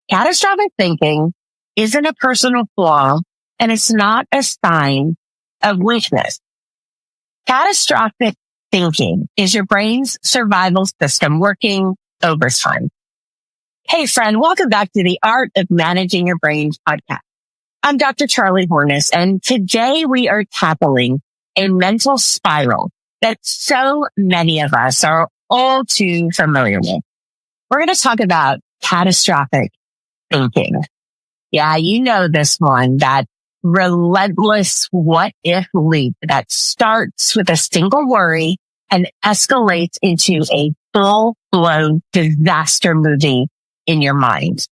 Catastrophic thinking isn't a personal flaw, and it's not a sign of weakness. Catastrophic thinking is your brain's survival system working overtime. Hey friend, welcome back to the Art of Managing Your Brain podcast. I'm Dr. Charlie Hornis, and today we are tackling a mental spiral that so many of us are all too familiar with. We're going to talk about catastrophic thinking. Yeah, you know this one, that relentless what if loop that starts with a single worry and escalates into a full-blown disaster movie in your mind.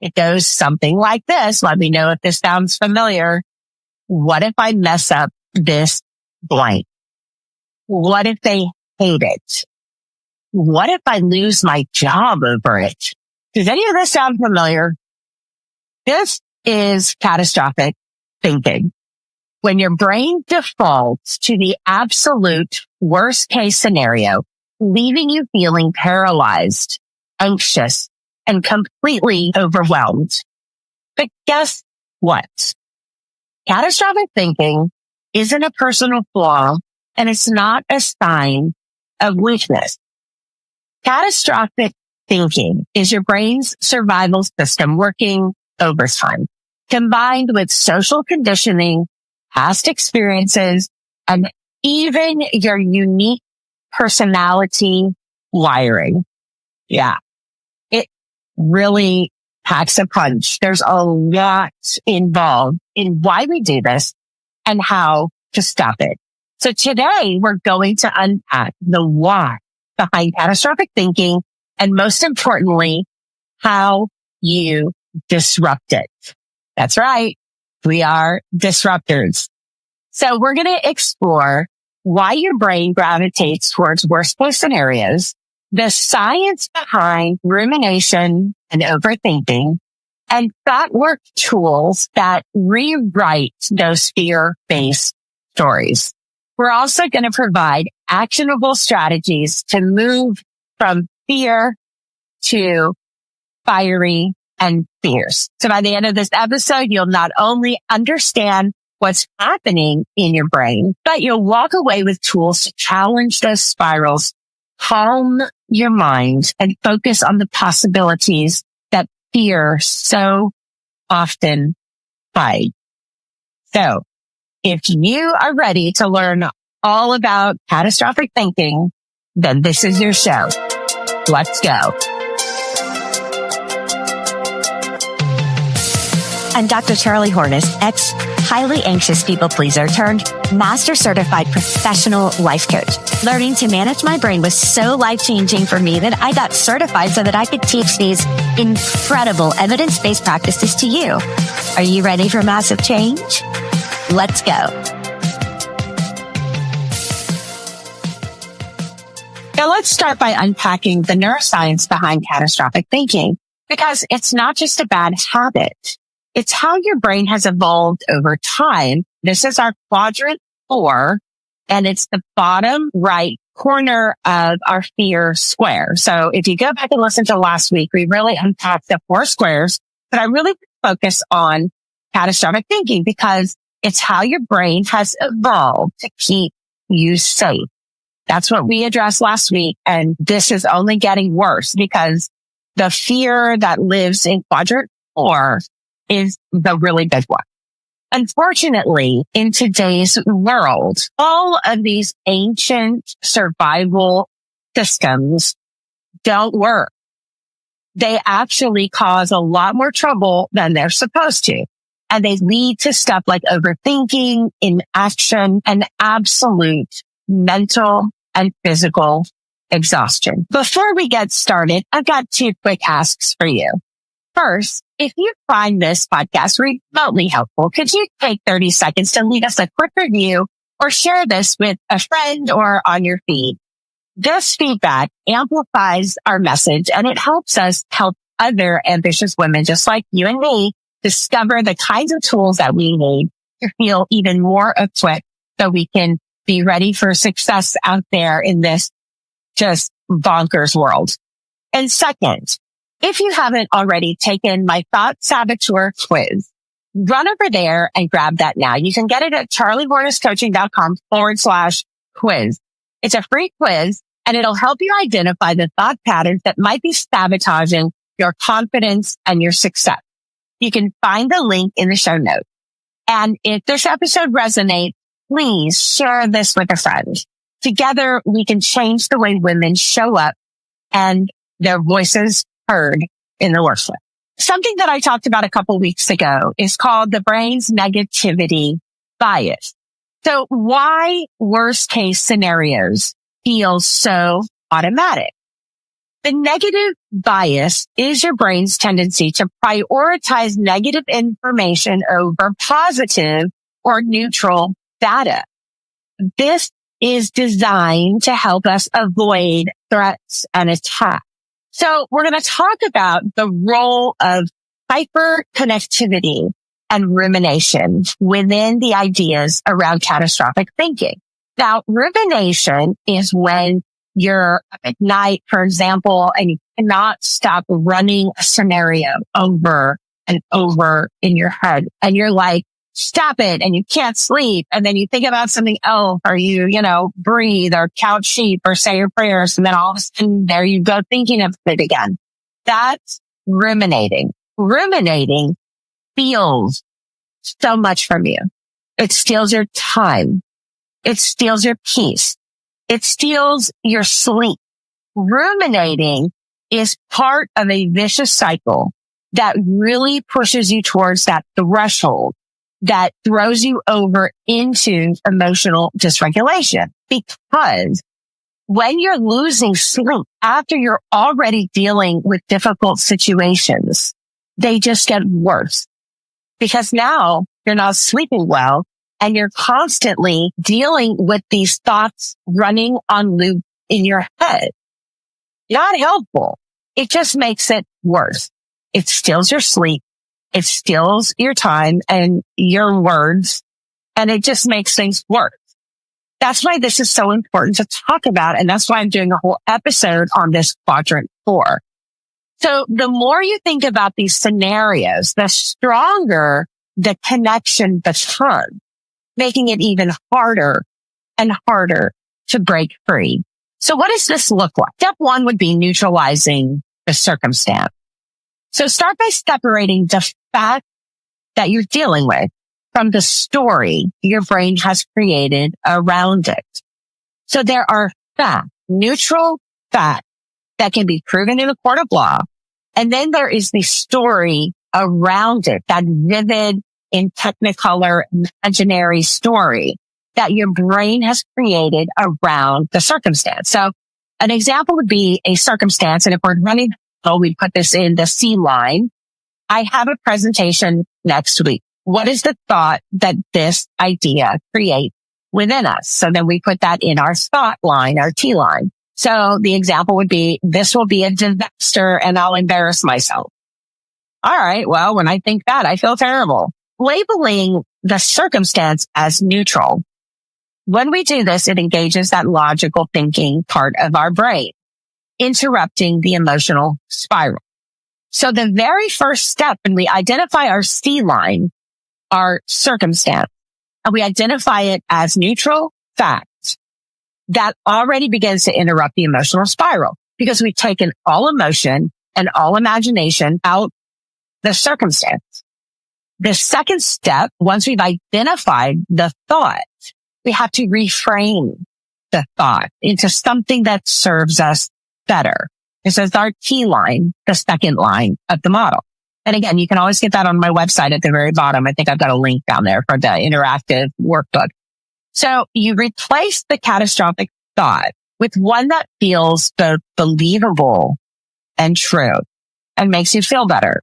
It goes something like this. Let me know if this sounds familiar. What if I mess up this blank? What if they hate it? What if I lose my job over it? Does any of this sound familiar? This is catastrophic thinking. When your brain defaults to the absolute worst case scenario, leaving you feeling paralyzed, anxious, and completely overwhelmed. But guess what? Catastrophic thinking isn't a personal flaw, and it's not a sign of weakness. Catastrophic thinking is your brain's survival system working overtime, combined with social conditioning, past experiences, and even your unique personality wiring. Yeah, it really packs a punch. There's a lot involved in why we do this and how to stop it. So today we're going to unpack the why behind catastrophic thinking, and most importantly, how you disrupt it. That's right. We are disruptors. So we're going to explore why your brain gravitates towards worst case scenarios, the science behind rumination and overthinking, and thought work tools that rewrite those fear-based stories. We're also going to provide actionable strategies to move from fear to fiery and fierce. So by the end of this episode, you'll not only understand what's happening in your brain, but you'll walk away with tools to challenge those spirals, calm your mind, and focus on the possibilities that fear so often hides. So if you are ready to learn all about catastrophic thinking, then this is your show. Let's go. I'm Dr. Charlie Hornis, highly anxious people pleaser turned master certified professional life coach. Learning to manage my brain was so life-changing for me that I got certified so that I could teach these incredible evidence-based practices to you. Are you ready for massive change? Let's go. Now let's start by unpacking the neuroscience behind catastrophic thinking, because it's not just a bad habit. It's how your brain has evolved over time. This is our quadrant 4, and it's the bottom right corner of our fear square. So if you go back and listen to last week, we really unpacked the 4 squares, but I really focus on catastrophic thinking because it's how your brain has evolved to keep you safe. That's what we addressed last week, and this is only getting worse because the fear that lives in quadrant 4 is the really big one. Unfortunately, in today's world, all of these ancient survival systems don't work. They actually cause a lot more trouble than they're supposed to. And they lead to stuff like overthinking, inaction, and absolute mental and physical exhaustion. Before we get started, I've got 2 quick asks for you. First, if you find this podcast remotely helpful, could you take 30 seconds to leave us a quick review or share this with a friend or on your feed? This feedback amplifies our message, and it helps us help other ambitious women just like you and me discover the kinds of tools that we need to feel even more equipped so we can be ready for success out there in this just bonkers world. And second, If you haven't already taken my Thought Saboteur quiz, run over there and grab that now. You can get it at charlieborniscoaching.com/quiz. It's a free quiz and it'll help you identify the thought patterns that might be sabotaging your confidence and your success. You can find the link in the show notes. And if this episode resonates, please share this with a friend. Together, we can change the way women show up and their voices heard in the workplace. Something that I talked about a couple weeks ago is called the brain's negativity bias. So why worst case scenarios feel so automatic? The negative bias is your brain's tendency to prioritize negative information over positive or neutral data. This is designed to help us avoid threats and attacks. So we're going to talk about the role of hyperconnectivity and rumination within the ideas around catastrophic thinking. Now, rumination is when you're up at night, for example, and you cannot stop running a scenario over and over in your head. And you're like, stop it. And you can't sleep. And then you think about something else, or you breathe or count sheep or say your prayers. And then all of a sudden there you go thinking of it again. That's ruminating. Ruminating steals so much from you. It steals your time. It steals your peace. It steals your sleep. Ruminating is part of a vicious cycle that really pushes you towards that threshold that throws you over into emotional dysregulation. Because when you're losing sleep after you're already dealing with difficult situations, they just get worse. Because now you're not sleeping well and you're constantly dealing with these thoughts running on loop in your head. Not helpful. It just makes it worse. It steals your sleep. It steals your time and your words, and it just makes things worse. That's why this is so important to talk about. And that's why I'm doing a whole episode on this quadrant 4. So the more you think about these scenarios, the stronger the connection becomes, making it even harder and harder to break free. So what does this look like? Step 1 would be neutralizing the circumstance. So start by separating the fact that you're dealing with from the story your brain has created around it. So there are facts, neutral facts that can be proven in a court of law. And then there is the story around it, that vivid, in technicolor, imaginary story that your brain has created around the circumstance. So an example would be a circumstance. And if we're running, we put this in the C line. I have a presentation next week. What is the thought that this idea creates within us? So then we put that in our thought line, our T line. So the example would be, this will be a disaster and I'll embarrass myself. All right. Well, when I think that, I feel terrible. Labeling the circumstance as neutral. When we do this, it engages that logical thinking part of our brain, interrupting the emotional spiral. So the very first step when we identify our C line, our circumstance, and we identify it as neutral fact, that already begins to interrupt the emotional spiral because we've taken all emotion and all imagination out the circumstance. The second step, once we've identified the thought, we have to reframe the thought into something that serves us better. This is our T line, the second line of the model. And again, you can always get that on my website at the very bottom. I think I've got a link down there for the interactive workbook. So you replace the catastrophic thought with one that feels both believable and true and makes you feel better.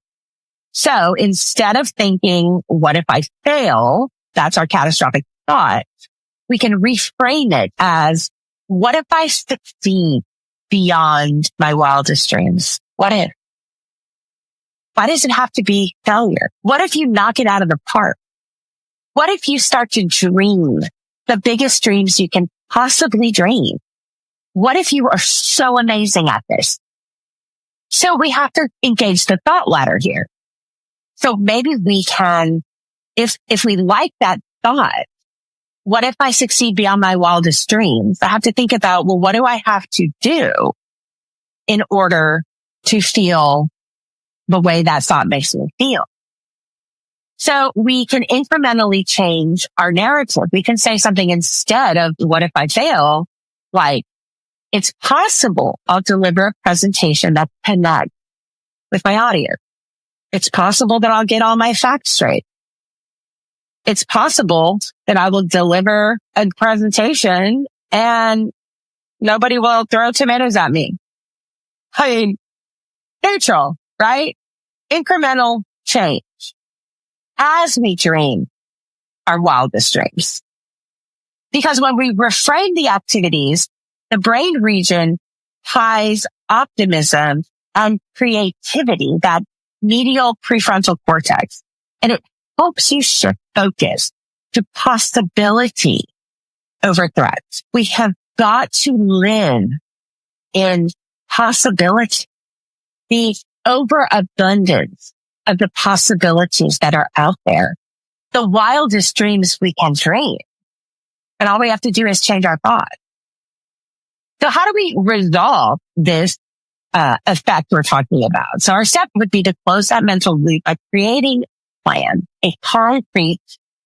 So instead of thinking, what if I fail? That's our catastrophic thought. We can reframe it as, what if I succeed beyond my wildest dreams? What if? Why does it have to be failure? What if you knock it out of the park? What if you start to dream the biggest dreams you can possibly dream? What if you are so amazing at this So we have to engage the thought ladder here. So maybe we can, if we like that thought, what if I succeed beyond my wildest dreams? I have to think about, well, what do I have to do in order to feel the way that thought makes me feel? So we can incrementally change our narrative. We can say something instead of, what if I fail? Like, it's possible I'll deliver a presentation that connects with my audience. It's possible that I'll get all my facts straight. It's possible that I will deliver a presentation and nobody will throw tomatoes at me. I mean, neutral, right? Incremental change as we dream our wildest dreams. Because when we reframe the activities, the brain region ties optimism and creativity, that medial prefrontal cortex, and it helps you shift focus to possibility over threats. We have got to live in possibility, the overabundance of the possibilities that are out there, the wildest dreams we can dream. And all we have to do is change our thought. So how do we resolve this effect we're talking about? So our step would be to close that mental loop by creating a plan, a concrete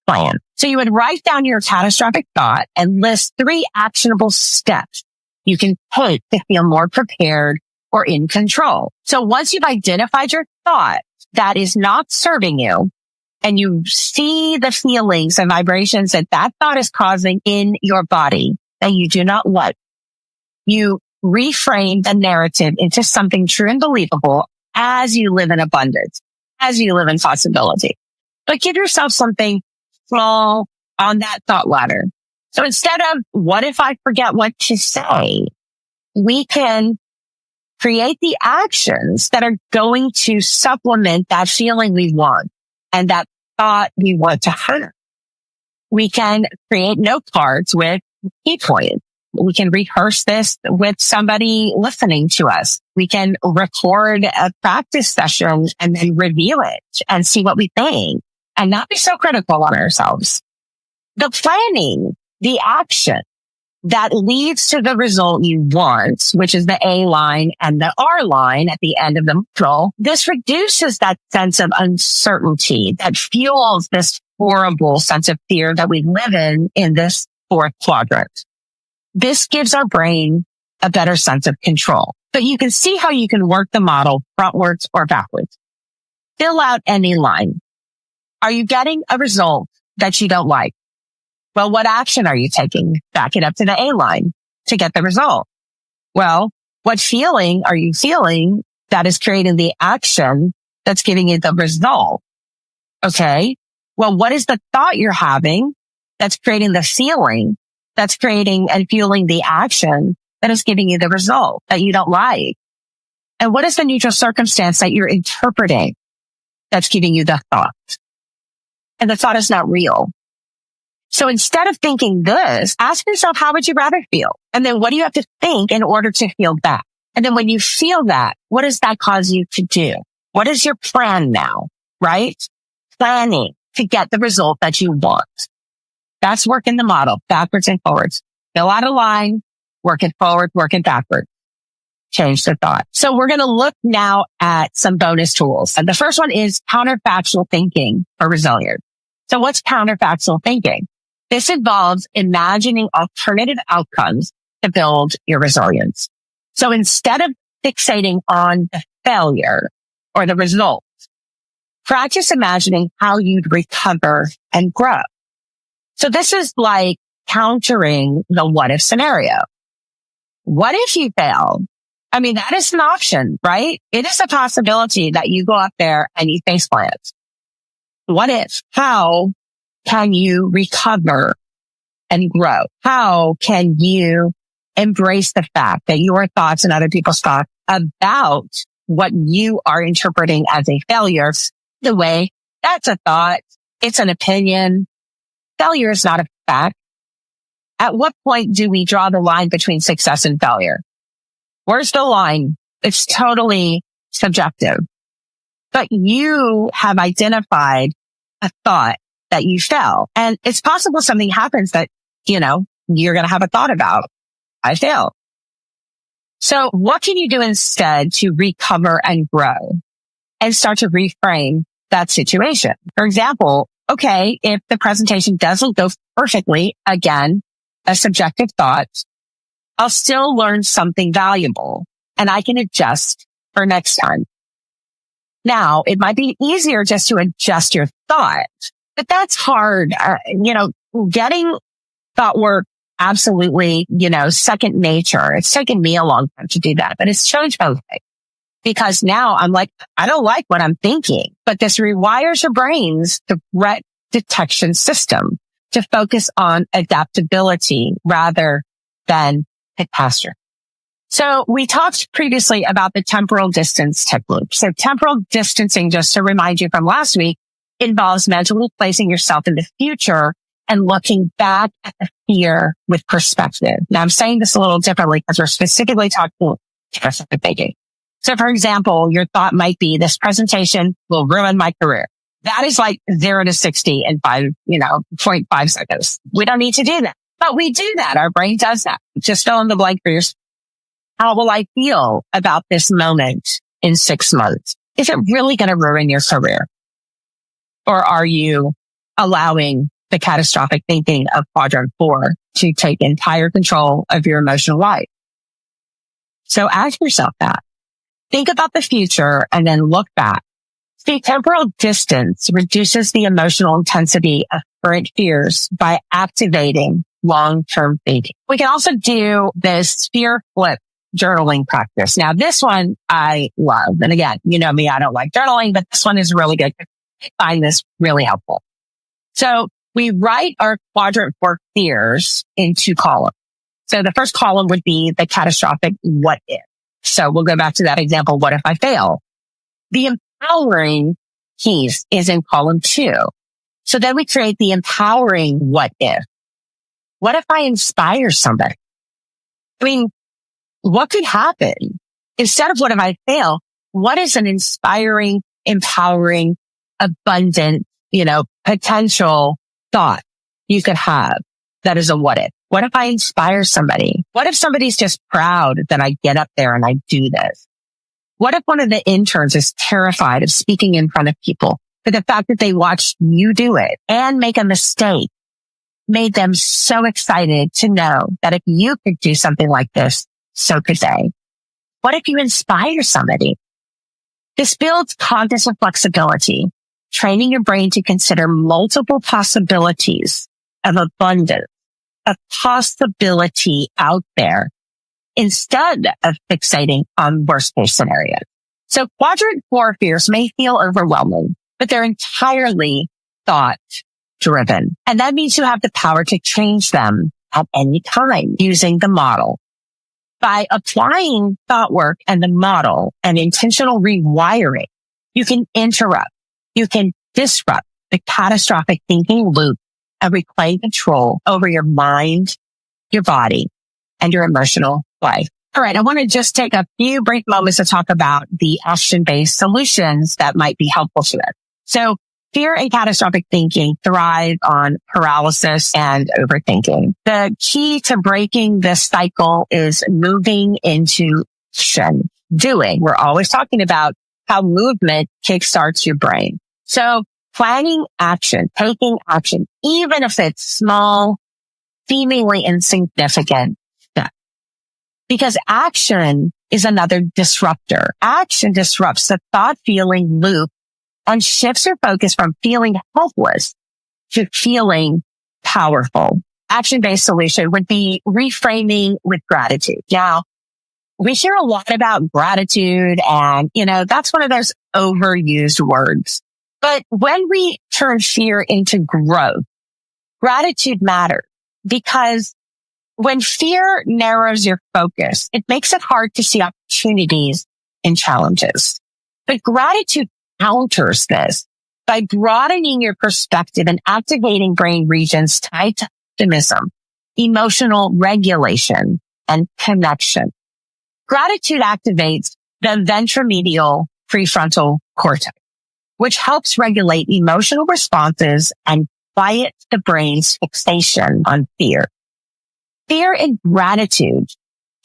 plan. So you would write down your catastrophic thought and list 3 actionable steps you can take to feel more prepared or in control. So once you've identified your thought that is not serving you, and you see the feelings and vibrations that that thought is causing in your body that you do not like, you reframe the narrative into something true and believable as you live in abundance, as you live in possibility. But give yourself something small on that thought ladder. So instead of, what if I forget what to say? We can create the actions that are going to supplement that feeling we want and that thought we want to have. We can create note cards with key points. We can rehearse this with somebody listening to us. We can record a practice session and then review it and see what we think and not be so critical on ourselves. The planning, the action that leads to the result you want, which is the A line and the R line at the end of the model, this reduces that sense of uncertainty that fuels this horrible sense of fear that we live in this 4th quadrant. This gives our brain a better sense of control. But you can see how you can work the model frontwards or backwards. Fill out any line. Are you getting a result that you don't like? Well, what action are you taking? Back it up to the A line to get the result. Well, what feeling are you feeling that is creating the action that's giving you the result? Okay. Well, what is the thought you're having that's creating the feeling that's creating and fueling the action that is giving you the result that you don't like? And what is the neutral circumstance that you're interpreting that's giving you the thought? And the thought is not real. So instead of thinking this, ask yourself, how would you rather feel? And then what do you have to think in order to feel that? And then when you feel that, what does that cause you to do? What is your plan now, right? Planning to get the result that you want. That's working the model backwards and forwards. Fill out a line, work it forward, work it backwards. Change the thought. So we're going to look now at some bonus tools. And the first one is counterfactual thinking for resilience. So what's counterfactual thinking? This involves imagining alternative outcomes to build your resilience. So instead of fixating on the failure or the results, practice imagining how you'd recover and grow. So this is like countering the what if scenario. What if you fail? I mean, that is an option, right? It is a possibility that you go up there and you face plants. What if? How can you recover and grow? How can you embrace the fact that your thoughts and other people's thoughts about what you are interpreting as a failure, the way that's a thought, it's an opinion. Failure is not a fact. At what point do we draw the line between success and failure? Where's the line? It's totally subjective. But you have identified a thought that you fail. And it's possible something happens that, you're going to have a thought about. I failed. So what can you do instead to recover and grow and start to reframe that situation? For example, okay, if the presentation doesn't go perfectly, again, a subjective thought, I'll still learn something valuable and I can adjust for next time. Now, it might be easier just to adjust your thought, but that's hard. Getting thought work absolutely, second nature. It's taken me a long time to do that, but it's changed my life because now I'm like, I don't like what I'm thinking, but this rewires your brain's threat detection system to focus on adaptability rather than catastrophe. So we talked previously about the temporal distance technique. So temporal distancing, just to remind you from last week, involves mentally placing yourself in the future and looking back at the fear with perspective. Now I'm saying this a little differently because we're specifically talking catastrophic thinking. So for example, your thought might be this presentation will ruin my career. That is like 0 to 60 in 0.5 seconds. We don't need to do that, but we do that. Our brain does that. Just fill in the blank for yourself. How will I feel about this moment in 6 months? Is it really going to ruin your career? Or are you allowing the catastrophic thinking of quadrant 4 to take entire control of your emotional life? So ask yourself that. Think about the future and then look back. See, temporal distance reduces the emotional intensity of current fears by activating long-term thinking. We can also do this fear flip journaling practice. Now, this one I love. And again, you know me, I don't like journaling, but this one is really good. I find this really helpful. So we write our quadrant 4 fears in 2 columns. So the first column would be the catastrophic what if. So we'll go back to that example. What if I fail? The empowering piece is in column 2. So then we create the empowering what if. What if I inspire somebody? I mean, what could happen? Instead of what if I fail, what is an inspiring, empowering, abundant, potential thought you could have that is a what if? What if I inspire somebody? What if somebody's just proud that I get up there and I do this? What if one of the interns is terrified of speaking in front of people, but the fact that they watched you do it and make a mistake made them so excited to know that if you could do something like this, so could they. What if you inspire somebody? This builds cognitive flexibility, training your brain to consider multiple possibilities of abundance, of possibility out there, instead of fixating on worst case scenarios. So quadrant 4 fears may feel overwhelming, but they're entirely thought driven. And that means you have the power to change them at any time using the model. By applying thought work and the model and intentional rewiring, you can interrupt, you can disrupt the catastrophic thinking loop and reclaim control over your mind, your body, and your emotional life. All right. I want to just take a few brief moments to talk about the action-based solutions that might be helpful to it. So fear and catastrophic thinking thrive on paralysis and overthinking. The key to breaking this cycle is moving into action, doing. We're always talking about how movement kickstarts your brain. So planning action, taking action, even if it's small, seemingly insignificant step. Because action is another disruptor. Action disrupts the thought-feeling loop and shifts your focus from feeling helpless to feeling powerful. Action-based solution would be reframing with gratitude. Now, we hear a lot about gratitude and, that's one of those overused words. But when we turn fear into growth, gratitude matters because when fear narrows your focus, it makes it hard to see opportunities and challenges. But gratitude counters this by broadening your perspective and activating brain regions tied to optimism, emotional regulation, and connection. Gratitude activates the ventromedial prefrontal cortex, which helps regulate emotional responses and quiets the brain's fixation on fear. Fear and gratitude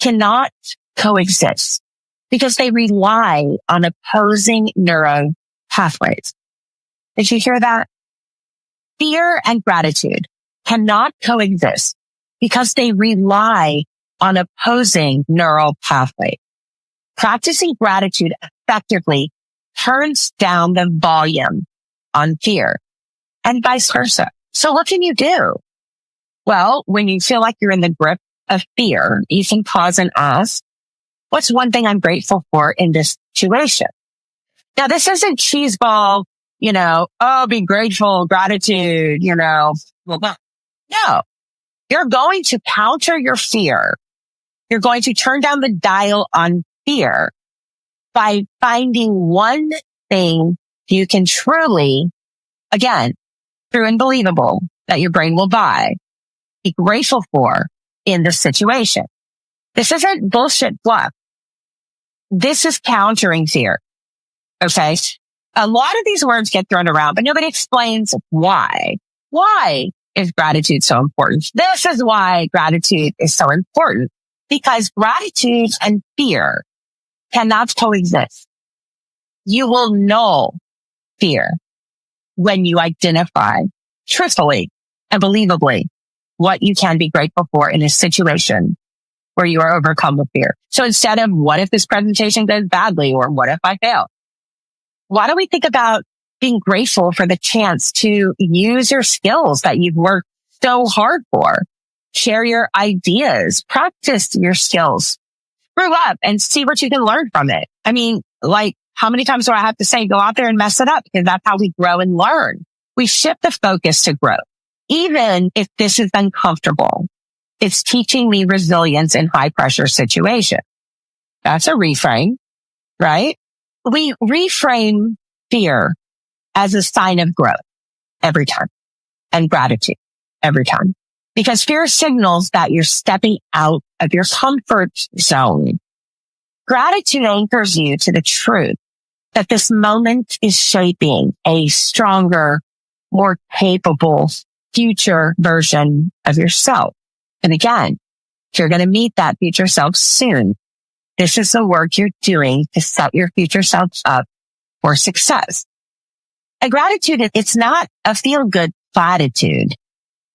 cannot coexist because they rely on opposing neuro pathways. Did you hear that? Fear and gratitude cannot coexist because they rely on opposing neural pathways. Practicing gratitude effectively turns down the volume on fear and vice versa. So what can you do? Well, when you feel like you're in the grip of fear, you can pause and ask, what's one thing I'm grateful for in this situation? Now, this isn't cheeseball, be grateful, gratitude, blah, blah. No, you're going to counter your fear. You're going to turn down the dial on fear by finding one thing you can truly, again, true and believable, that your brain will buy, be grateful for in this situation. This isn't bullshit fluff. This is countering fear. Okay. A lot of these words get thrown around, but nobody explains why. Why is gratitude so important? This is why gratitude is so important, because gratitude and fear cannot coexist. You will know fear when you identify truthfully and believably what you can be grateful for in a situation where you are overcome with fear. So instead of what if this presentation goes badly or what if I fail? Why don't we think about being grateful for the chance to use your skills that you've worked so hard for? Share your ideas, practice your skills, screw up and see what you can learn from it. I mean, how many times do I have to say, go out there and mess it up? Because that's how we grow and learn. We shift the focus to growth. Even if this is uncomfortable, it's teaching me resilience in high pressure situations. That's a reframe, right? We reframe fear as a sign of growth every time and gratitude every time, because fear signals that you're stepping out of your comfort zone. Gratitude anchors you to the truth that this moment is shaping a stronger, more capable future version of yourself. And again, you're going to meet that future self soon. This is the work you're doing to set your future self up for success. And gratitude, it's not a feel-good platitude.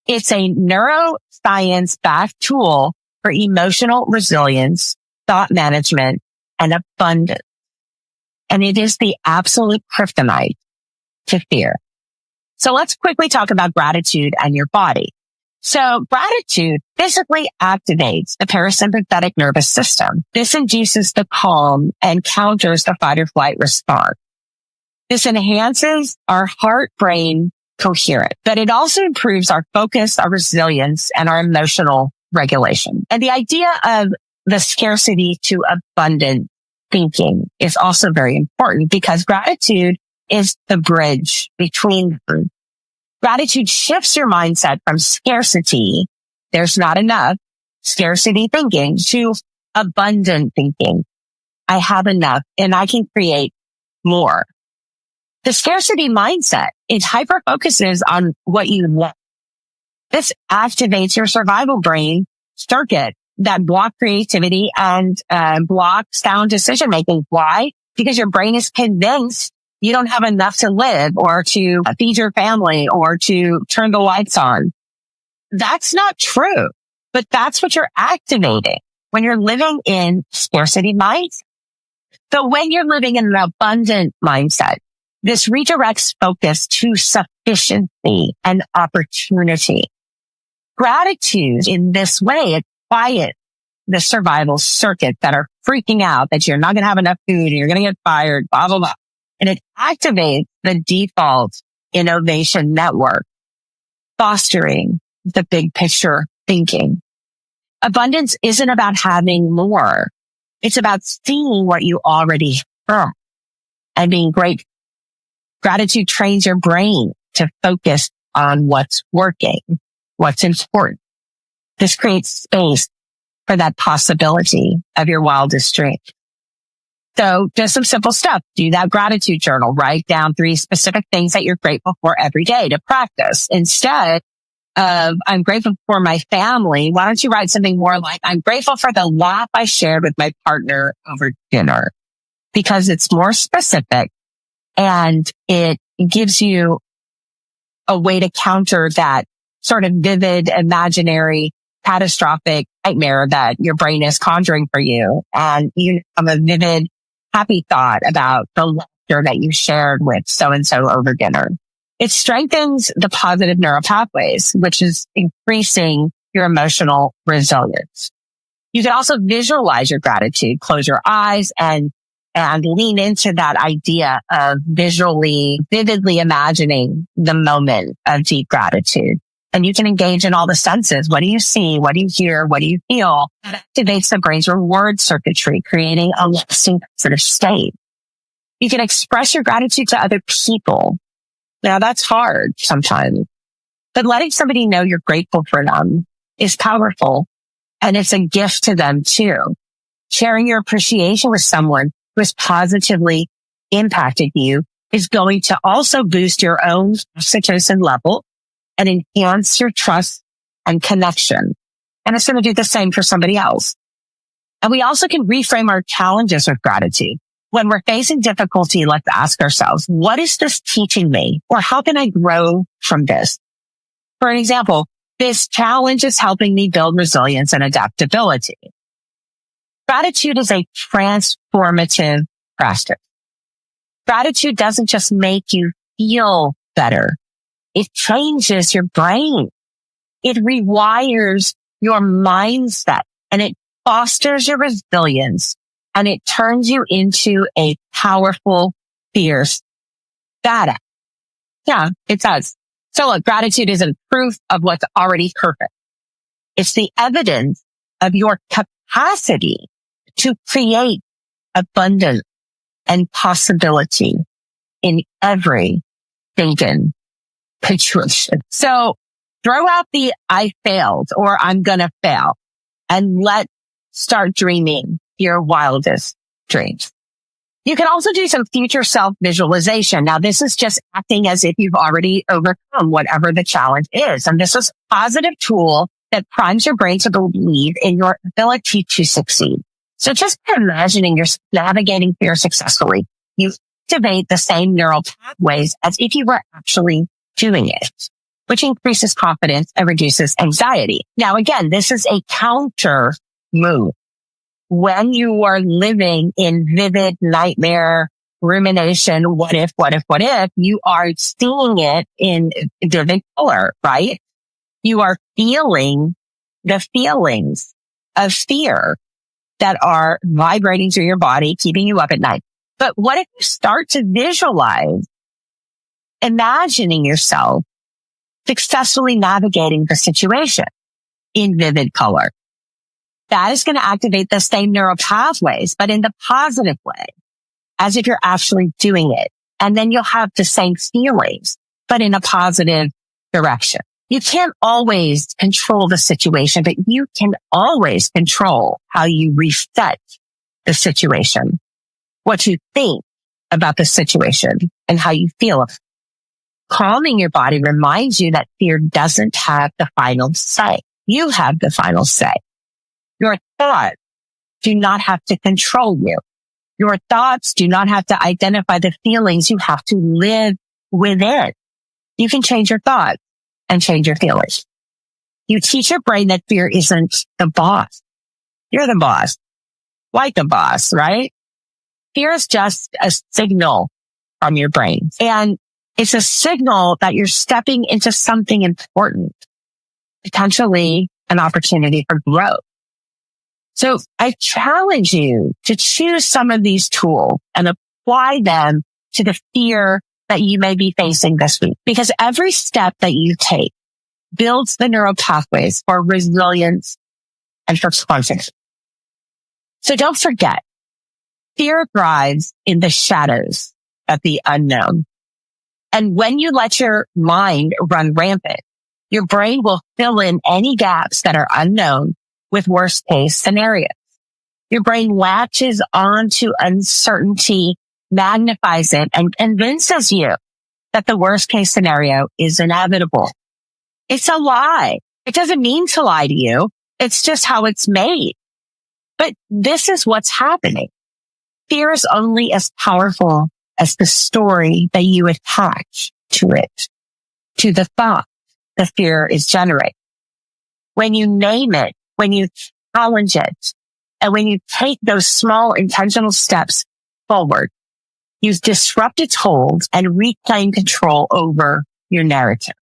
It's a neuroscience-backed tool for emotional resilience, thought management, and abundance. And it is the absolute kryptonite to fear. So let's quickly talk about gratitude and your body. So gratitude physically activates the parasympathetic nervous system. This induces the calm and counters the fight or flight response. This enhances our heart-brain coherence, but it also improves our focus, our resilience, and our emotional regulation. And the idea of the scarcity to abundant thinking is also very important because gratitude is the bridge between them. Gratitude shifts your mindset from scarcity, there's not enough, scarcity thinking, to abundant thinking. I have enough and I can create more. The scarcity mindset, it hyper focuses on what you want. This activates your survival brain circuit that block creativity and block sound decision making. Why? Because your brain is convinced you don't have enough to live or to feed your family or to turn the lights on. That's not true, but that's what you're activating when you're living in scarcity mindset. So when you're living in an abundant mindset, this redirects focus to sufficiency and opportunity. Gratitude in this way, it quiets the survival circuit that are freaking out that you're not going to have enough food and you're going to get fired, blah, blah, blah. And it activates the default innovation network, fostering the big picture thinking. Abundance isn't about having more. It's about seeing what you already have and being grateful. Gratitude trains your brain to focus on what's working, what's important. This creates space for that possibility of your wildest dream. So just some simple stuff. Do that gratitude journal. Write down 3 specific things that you're grateful for every day to practice. Instead of, I'm grateful for my family, why don't you write something more like, I'm grateful for the laugh I shared with my partner over dinner, because it's more specific and it gives you a way to counter that sort of vivid, imaginary, catastrophic nightmare that your brain is conjuring for you. And you have a vivid, happy thought about the laughter that you shared with so-and-so over dinner. It strengthens the positive neural pathways, which is increasing your emotional resilience. You can also visualize your gratitude, close your eyes and lean into that idea of vividly imagining the moment of deep gratitude. And you can engage in all the senses. What do you see? What do you hear? What do you feel? That activates the brain's reward circuitry, creating a lasting sort of state. You can express your gratitude to other people. Now that's hard sometimes, but letting somebody know you're grateful for them is powerful, and it's a gift to them too. Sharing your appreciation with someone who has positively impacted you is going to also boost your own oxytocin level and enhance your trust and connection. And it's going to do the same for somebody else. And we also can reframe our challenges with gratitude. When we're facing difficulty, let's ask ourselves, what is this teaching me? Or how can I grow from this? For an example, this challenge is helping me build resilience and adaptability. Gratitude is a transformative practice. Gratitude doesn't just make you feel better. It changes your brain. It rewires your mindset, and it fosters your resilience, and it turns you into a powerful, fierce badass. Yeah, it does. So look, gratitude isn't proof of what's already perfect. It's the evidence of your capacity to create abundance and possibility in every thinking situation. So throw out the I failed or I'm going to fail, and let's start dreaming your wildest dreams. You can also do some future self visualization. Now, this is just acting as if you've already overcome whatever the challenge is. And this is a positive tool that primes your brain to believe in your ability to succeed. So just imagining you're navigating fear successfully, you activate the same neural pathways as if you were actually doing it, which increases confidence and reduces anxiety. Now, again, this is a counter move. When you are living in vivid nightmare, rumination, what if, you are seeing it in vivid color, right? You are feeling the feelings of fear that are vibrating through your body, keeping you up at night. But what if you start to visualize, imagining yourself successfully navigating the situation in vivid color? That is going to activate the same neural pathways, but in the positive way, as if you're actually doing it. And then you'll have the same feelings, but in a positive direction. You can't always control the situation, but you can always control how you reset the situation, what you think about the situation, and how you feel. Calming your body reminds you that fear doesn't have the final say. You have the final say. Your thoughts do not have to control you. Your thoughts do not have to identify the feelings you have to live within. You can change your thoughts and change your feelings. You teach your brain that fear isn't the boss. You're the boss. Like the boss, right? Fear is just a signal from your brain. And it's a signal that you're stepping into something important, potentially an opportunity for growth. So I challenge you to choose some of these tools and apply them to the fear that you may be facing this week, because every step that you take builds the neural pathways for resilience and for confidence. So don't forget, fear thrives in the shadows of the unknown. And when you let your mind run rampant, your brain will fill in any gaps that are unknown with worst case scenarios. Your brain latches onto uncertainty, magnifies it, and convinces you that the worst case scenario is inevitable. It's a lie. It doesn't mean to lie to you. It's just how it's made. But this is what's happening. Fear is only as powerful as the story that you attach to it, to the thought the fear is generating. When you name it, when you challenge it, and when you take those small intentional steps forward, you disrupt its hold and reclaim control over your narrative.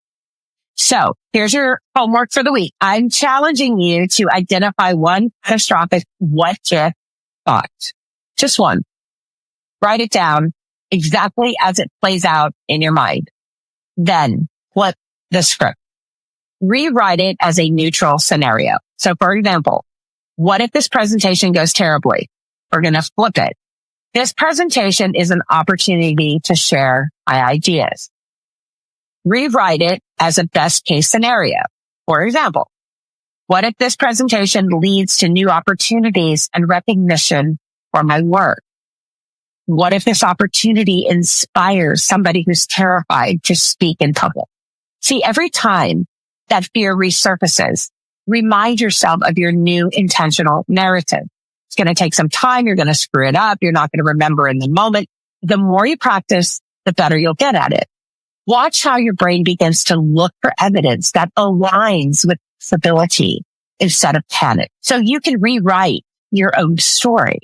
So here's your homework for the week. I'm challenging you to identify one catastrophic what-if thought. Just one. Write it down exactly as it plays out in your mind. Then flip the script. Rewrite it as a neutral scenario. So for example, what if this presentation goes terribly? We're going to flip it. This presentation is an opportunity to share my ideas. Rewrite it as a best case scenario. For example, what if this presentation leads to new opportunities and recognition for my work? What if this opportunity inspires somebody who's terrified to speak in public? See, every time that fear resurfaces, remind yourself of your new intentional narrative. It's going to take some time. You're going to screw it up. You're not going to remember in the moment. The more you practice, the better you'll get at it. Watch how your brain begins to look for evidence that aligns with stability instead of panic. So you can rewrite your own story.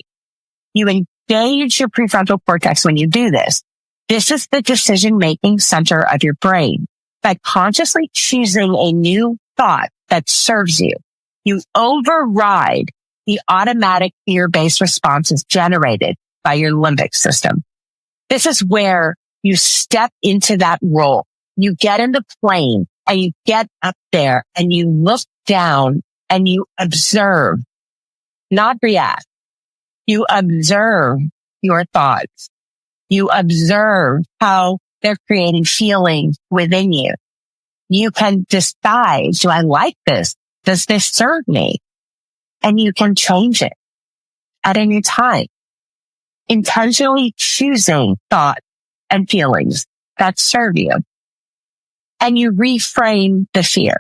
You engage your prefrontal cortex when you do this. This is the decision-making center of your brain. By consciously choosing a new thought that serves you, you override the automatic fear-based responses generated by your limbic system. This is where you step into that role. You get in the plane and you get up there and you look down and you observe, not react. You observe your thoughts. You observe how they're creating feelings within you. You can decide, do I like this? Does this serve me? And you can change it at any time. Intentionally choosing thoughts and feelings that serve you. And you reframe the fear.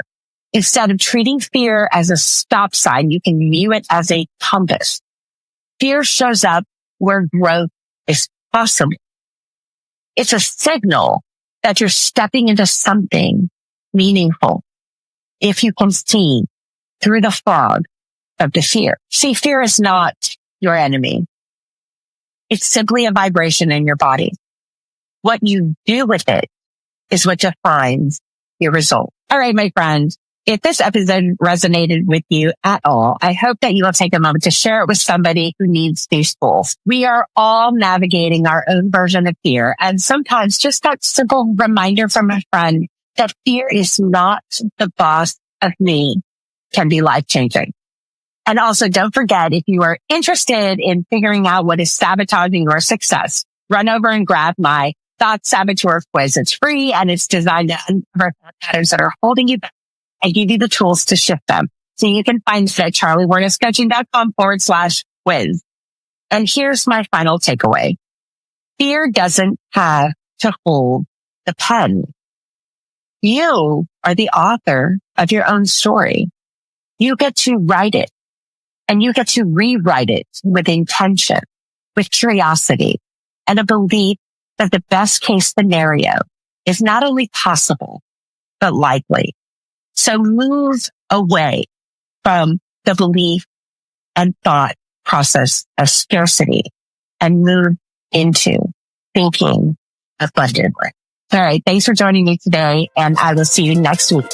Instead of treating fear as a stop sign, you can view it as a compass. Fear shows up where growth is possible. It's a signal that you're stepping into something meaningful. If you can see through the fog of the fear. See, fear is not your enemy. It's simply a vibration in your body. What you do with it is what defines your result. All right, my friends. If this episode resonated with you at all, I hope that you will take a moment to share it with somebody who needs these tools. We are all navigating our own version of fear. And sometimes just that simple reminder from a friend that fear is not the boss of me can be life-changing. And also don't forget, if you are interested in figuring out what is sabotaging your success, run over and grab my Thought Saboteur quiz. It's free and it's designed to uncover patterns that are holding you back and give you the tools to shift them. So you can find it at charliewarnescoaching.com/quiz. And here's my final takeaway. Fear doesn't have to hold the pen. You are the author of your own story. You get to write it and you get to rewrite it with intention, with curiosity, and a belief that the best case scenario is not only possible, but likely. So move away from the belief and thought process of scarcity and move into thinking abundantly. All right. Thanks for joining me today, and I will see you next week.